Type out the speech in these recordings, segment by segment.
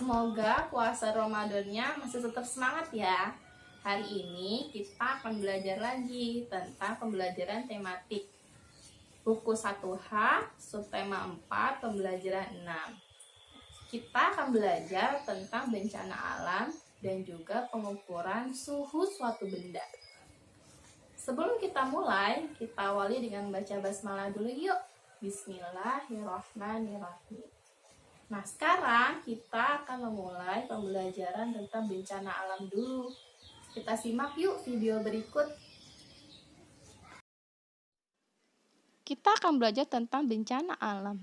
Semoga puasa Ramadannya masih tetap semangat ya. Hari ini kita akan belajar lagi tentang pembelajaran tematik. Buku 1H, subtema 4, pembelajaran 6. Kita akan belajar tentang bencana alam dan juga pengukuran suhu suatu benda. Sebelum kita mulai, kita awali dengan baca basmalah dulu yuk. Bismillahirrahmanirrahim. Nah, sekarang kita akan memulai pembelajaran tentang bencana alam dulu. Kita simak yuk video berikut. Kita akan belajar tentang bencana alam.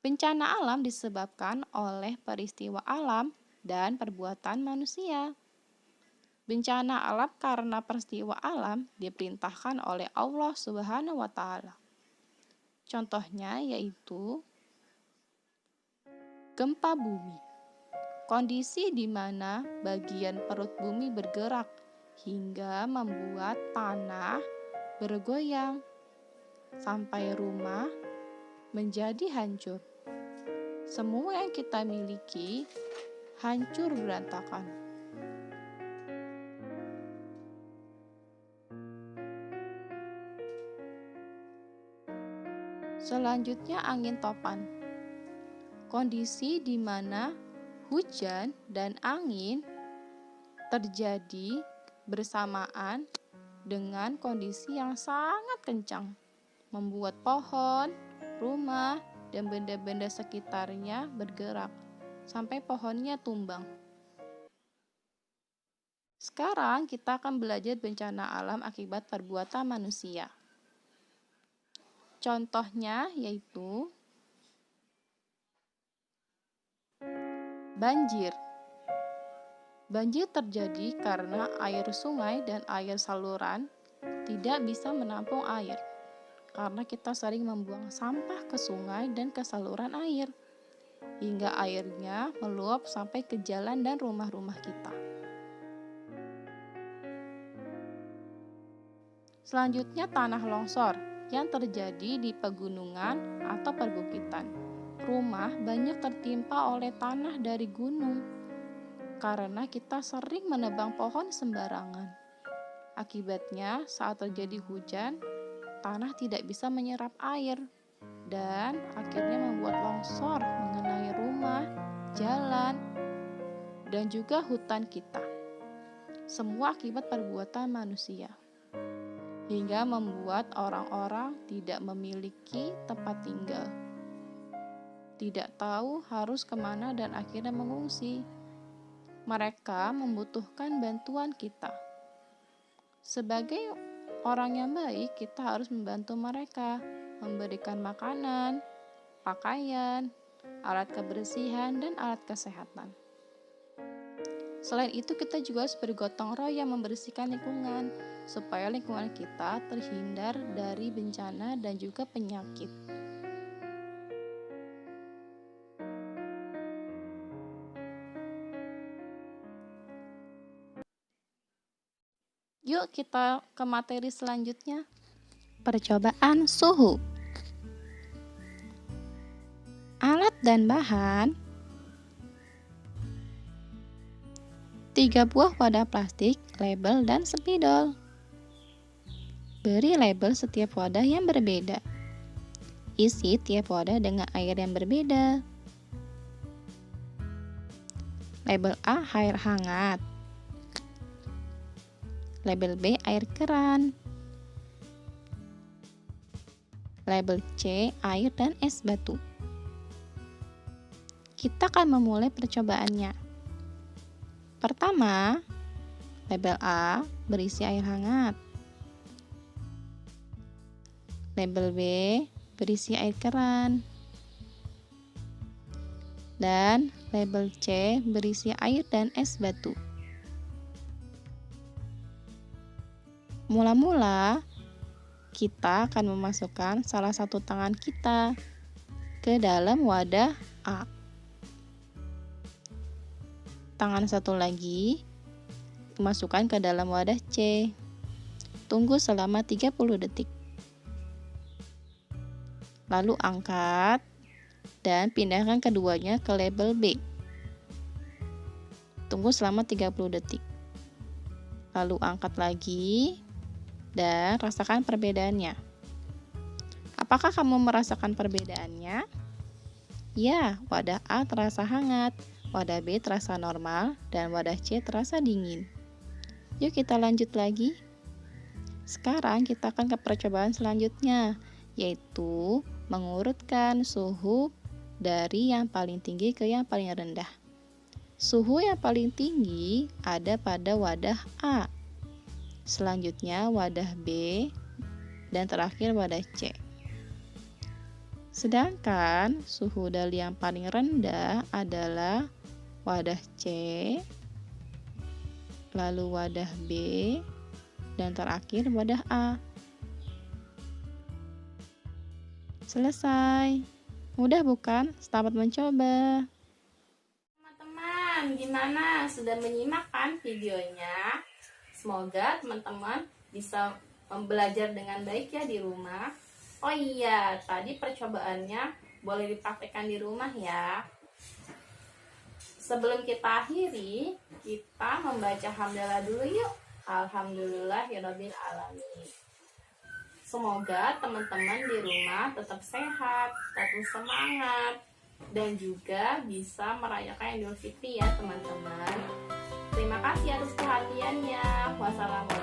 Bencana alam disebabkan oleh peristiwa alam dan perbuatan manusia. Bencana alam karena peristiwa alam diperintahkan oleh Allah Subhanahu wa Ta'ala. Contohnya yaitu gempa bumi, kondisi di mana bagian perut bumi bergerak hingga membuat tanah bergoyang sampai rumah menjadi hancur. Semua yang kita miliki hancur berantakan. Selanjutnya angin topan. Kondisi di mana hujan dan angin terjadi bersamaan dengan kondisi yang sangat kencang, membuat pohon, rumah, dan benda-benda sekitarnya bergerak sampai pohonnya tumbang. Sekarang kita akan belajar bencana alam akibat perbuatan manusia. Contohnya yaitu banjir. Banjir terjadi karena air sungai dan air saluran tidak bisa menampung air. Karena kita sering membuang sampah ke sungai dan ke saluran air. Hingga airnya meluap sampai ke jalan dan rumah-rumah kita. Selanjutnya tanah longsor yang terjadi di pegunungan atau perbukitan. Rumah banyak tertimpa oleh tanah dari gunung karena kita sering menebang pohon sembarangan. Akibatnya, saat terjadi hujan, tanah tidak bisa menyerap air dan akhirnya membuat longsor mengenai rumah, jalan, dan juga hutan kita. Semua akibat perbuatan manusia, hingga membuat orang-orang tidak memiliki tempat tinggal. Tidak tahu harus kemana dan akhirnya mengungsi. Mereka membutuhkan bantuan kita. Sebagai orang yang baik, kita harus membantu mereka, memberikan makanan, pakaian, alat kebersihan, dan alat kesehatan. Selain itu, kita juga harus bergotong royong membersihkan lingkungan, supaya lingkungan kita terhindar dari bencana dan juga penyakit. Yuk kita ke materi selanjutnya. Percobaan suhu. Alat dan bahan. 3 buah wadah plastik, label, dan spidol. Beri label setiap wadah yang berbeda. Isi tiap wadah dengan air yang berbeda. Label A, air hangat. Label B, air keran. Label C, air dan es batu. Kita akan memulai percobaannya. Pertama, label A berisi air hangat. Label B berisi air keran. Dan label C berisi air dan es batu. Mula-mula, kita akan memasukkan salah satu tangan kita ke dalam wadah A. Tangan satu lagi masukkan ke dalam wadah C. Tunggu selama 30 detik. Lalu angkat dan pindahkan keduanya ke label B. Tunggu selama 30 detik. Lalu angkat lagi dan rasakan perbedaannya. Apakah kamu merasakan perbedaannya? Ya, wadah A terasa hangat, wadah B terasa normal, dan wadah C terasa dingin. Yuk kita lanjut lagi. Sekarang kita akan ke percobaan selanjutnya, yaitu mengurutkan suhu dari yang paling tinggi ke yang paling rendah. Suhu yang paling tinggi ada pada wadah A, selanjutnya wadah B, dan terakhir wadah C. Sedangkan suhu dari yang paling rendah adalah wadah C, lalu wadah B, dan terakhir wadah A. Selesai. Mudah bukan? Selamat mencoba. Teman-teman, gimana? Sudah menyimak kan videonya? Semoga teman-teman bisa belajar dengan baik ya di rumah. Oh iya, tadi percobaannya boleh dipraktekkan di rumah ya. Sebelum kita akhiri, kita membaca hamdalah dulu yuk. Alhamdulillahirabbil alamin. Semoga teman-teman di rumah tetap sehat, tetap semangat, dan juga bisa merayakan Idul Fitri ya teman-teman. Terima kasih atas perhatiannya. Wassalamualaikum.